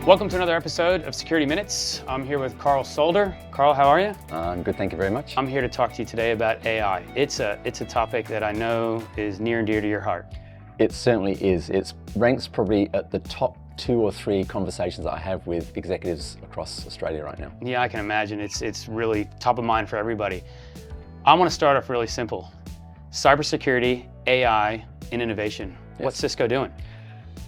Welcome to another episode of Security Minutes. I'm here with Carl Solder. Carl, how are you? I'm good, thank you very much. I'm here to talk to you today about AI. It's a topic that I know is near and dear to your heart. It certainly is. It ranks probably at the top 2 or 3 conversations I have with executives across Australia right now. Yeah, I can imagine. It's really top of mind for everybody. I want to start off really simple. Cybersecurity, AI, and innovation. Yes. What's Cisco doing?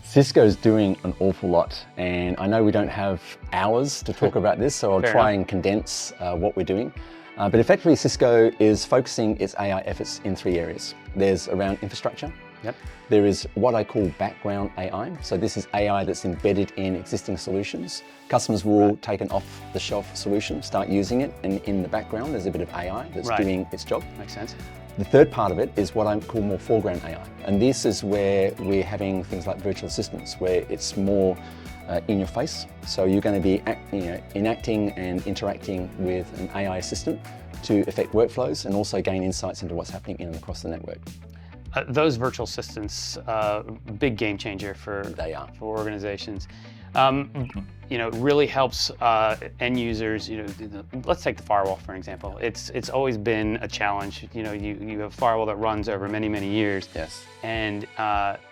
Cisco's doing an awful lot, and I know we don't have hours to talk about this, so I'll try and condense what we're doing. But effectively, Cisco is focusing its AI efforts in 3 areas. There's around infrastructure. Yep. There is what I call background AI. So this is AI that's embedded in existing solutions. Customers will take an off-the-shelf solution, start using it, and in the background, there's a bit of AI that's doing its job. Makes sense. The third part of it is what I call more foreground AI. And this is where we're having things like virtual assistants, where it's more in your face. So you're going to be enacting and interacting with an AI assistant to affect workflows and also gain insights into what's happening in and across the network. Those virtual assistants, big game changer for organizations. Really helps end users. Let's take the firewall for an example. It's always been a challenge. You have a firewall that runs over many years. Yes. And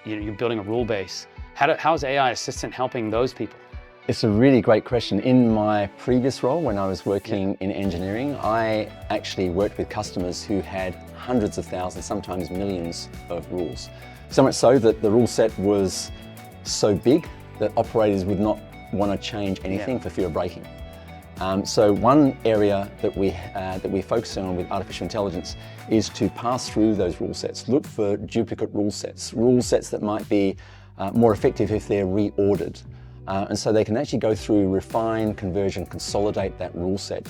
you're building a rule base. How is AI Assistant helping those people? It's a really great question. In my previous role, when I was working in engineering, I actually worked with customers who had hundreds of thousands, sometimes millions of rules. So much so that the rule set was so big that operators would not want to change anything for fear of breaking. So one area that we're focusing on with artificial intelligence is to pass through those rule sets, look for duplicate rule sets that might be more effective if they're reordered. And so they can actually go through, refine, conversion, consolidate that rule set.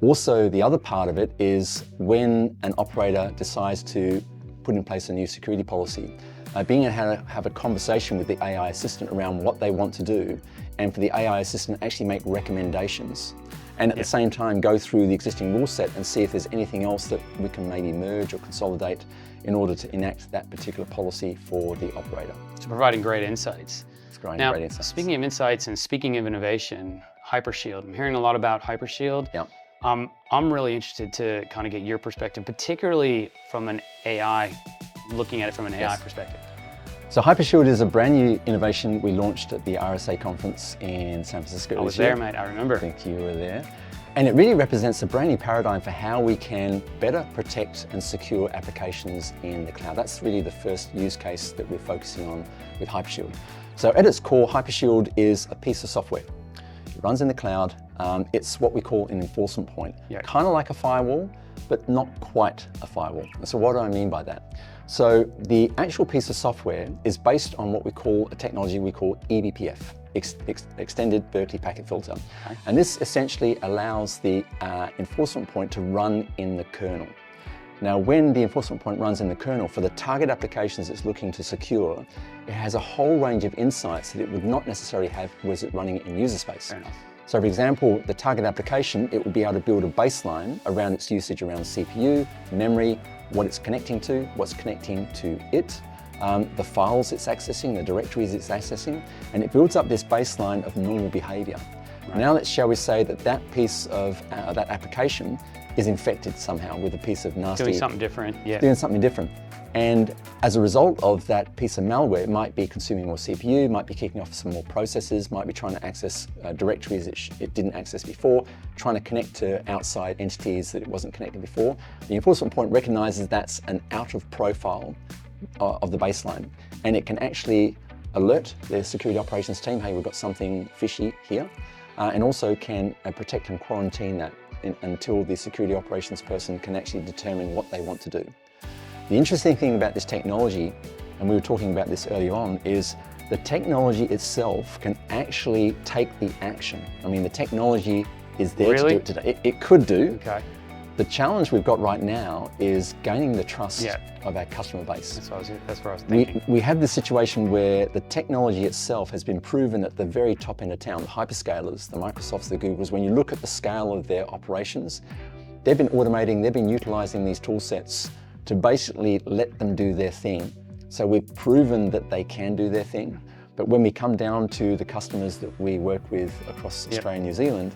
Also, the other part of it is when an operator decides to put in place a new security policy, being able to have a conversation with the AI assistant around what they want to do, and for the AI assistant to actually make recommendations. And at the same time, go through the existing rule set and see if there's anything else that we can maybe merge or consolidate in order to enact that particular policy for the operator. So providing great insights. Now, great insights. Speaking of insights and speaking of innovation, Hypershield. I'm hearing a lot about Hypershield. Yeah. I'm really interested to kind of get your perspective, particularly from an AI, looking at it from an AI perspective. So Hypershield is a brand new innovation we launched at the RSA conference in San Francisco. I was there, mate, I remember. I think you were there. And it really represents a brand new paradigm for how we can better protect and secure applications in the cloud. That's really the first use case that we're focusing on with Hypershield. So at its core, Hypershield is a piece of software. It runs in the cloud. It's what we call an enforcement point. Kind of like a firewall, but not quite a firewall. So what do I mean by that? So the actual piece of software is based on what we call a technology we call eBPF, Extended Berkeley Packet Filter. Okay. And this essentially allows the enforcement point to run in the kernel. Now, when the enforcement point runs in the kernel, for the target applications it's looking to secure, it has a whole range of insights that it would not necessarily have was it running in user space. Fair enough. So for example, the target application, it will be able to build a baseline around its usage around CPU, memory, what it's connecting to, what's connecting to it, the files it's accessing, the directories it's accessing, and it builds up this baseline of normal behavior. Right. Now shall we say that piece of that application is infected somehow with a piece of nasty... Doing something different, yeah. Doing something different. And as a result of that piece of malware, it might be consuming more CPU, might be kicking off some more processes, might be trying to access directories it didn't access before, trying to connect to outside entities that it wasn't connected before. The enforcement point recognizes that's an out of profile of the baseline, and it can actually alert the security operations team, hey, we've got something fishy here, and also can protect and quarantine that until the security operations person can actually determine what they want to do. The interesting thing about this technology, and we were talking about this earlier on, is the technology itself can actually take the action. I mean, the technology is there to do it today. It could do. Okay. The challenge we've got right now is gaining the trust of our customer base. That's what I was thinking. We have this situation where the technology itself has been proven at the very top end of town. The hyperscalers, the Microsofts, the Googles, when you look at the scale of their operations, they've been automating, they've been utilizing these tool sets to basically let them do their thing. So we've proven that they can do their thing. But when we come down to the customers that we work with across Australia and New Zealand,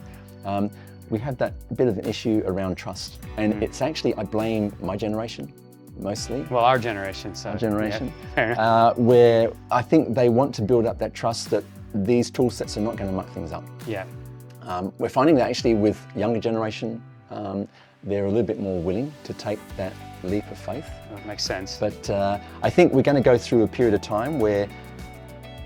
we have that bit of an issue around trust. And it's actually, I blame my generation mostly. Well, our generation. So, our generation. Yeah. Where I think they want to build up that trust that these tool sets are not going to muck things up. Yeah. We're finding that actually with younger generation, they're a little bit more willing to take that leap of faith. That makes sense. But I think we're going to go through a period of time where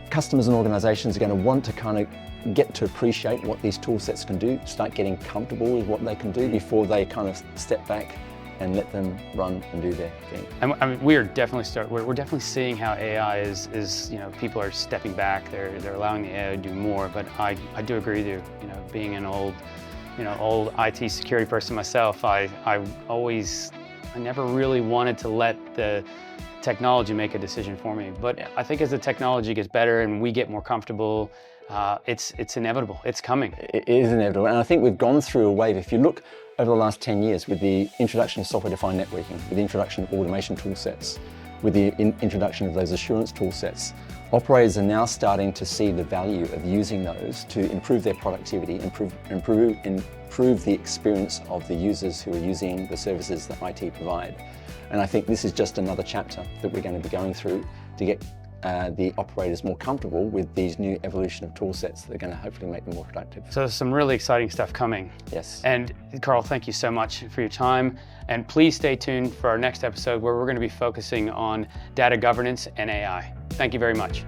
customers and organizations are going to want to kind of get to appreciate what these tool sets can do, start getting comfortable with what they can do before they kind of step back and let them run and do their thing. And I mean, we're definitely seeing how AI is people are stepping back. They're allowing the AI to do more. But I do agree with you. Being an old IT security person myself, I never really wanted to let the technology make a decision for me. But I think as the technology gets better and we get more comfortable, it's inevitable. It's coming. It is inevitable. And I think we've gone through a wave. If you look over the last 10 years with the introduction of software-defined networking, with the introduction of automation tool sets, with the introduction of those assurance tool sets, operators are now starting to see the value of using those to improve their productivity, improve the experience of the users who are using the services that IT provide. And I think this is just another chapter that we're going to be going through to get the operators more comfortable with these new evolution of tool sets that are going to hopefully make them more productive. So there's some really exciting stuff coming. Yes. And Carl, thank you so much for your time. And please stay tuned for our next episode where we're going to be focusing on data governance and AI. Thank you very much.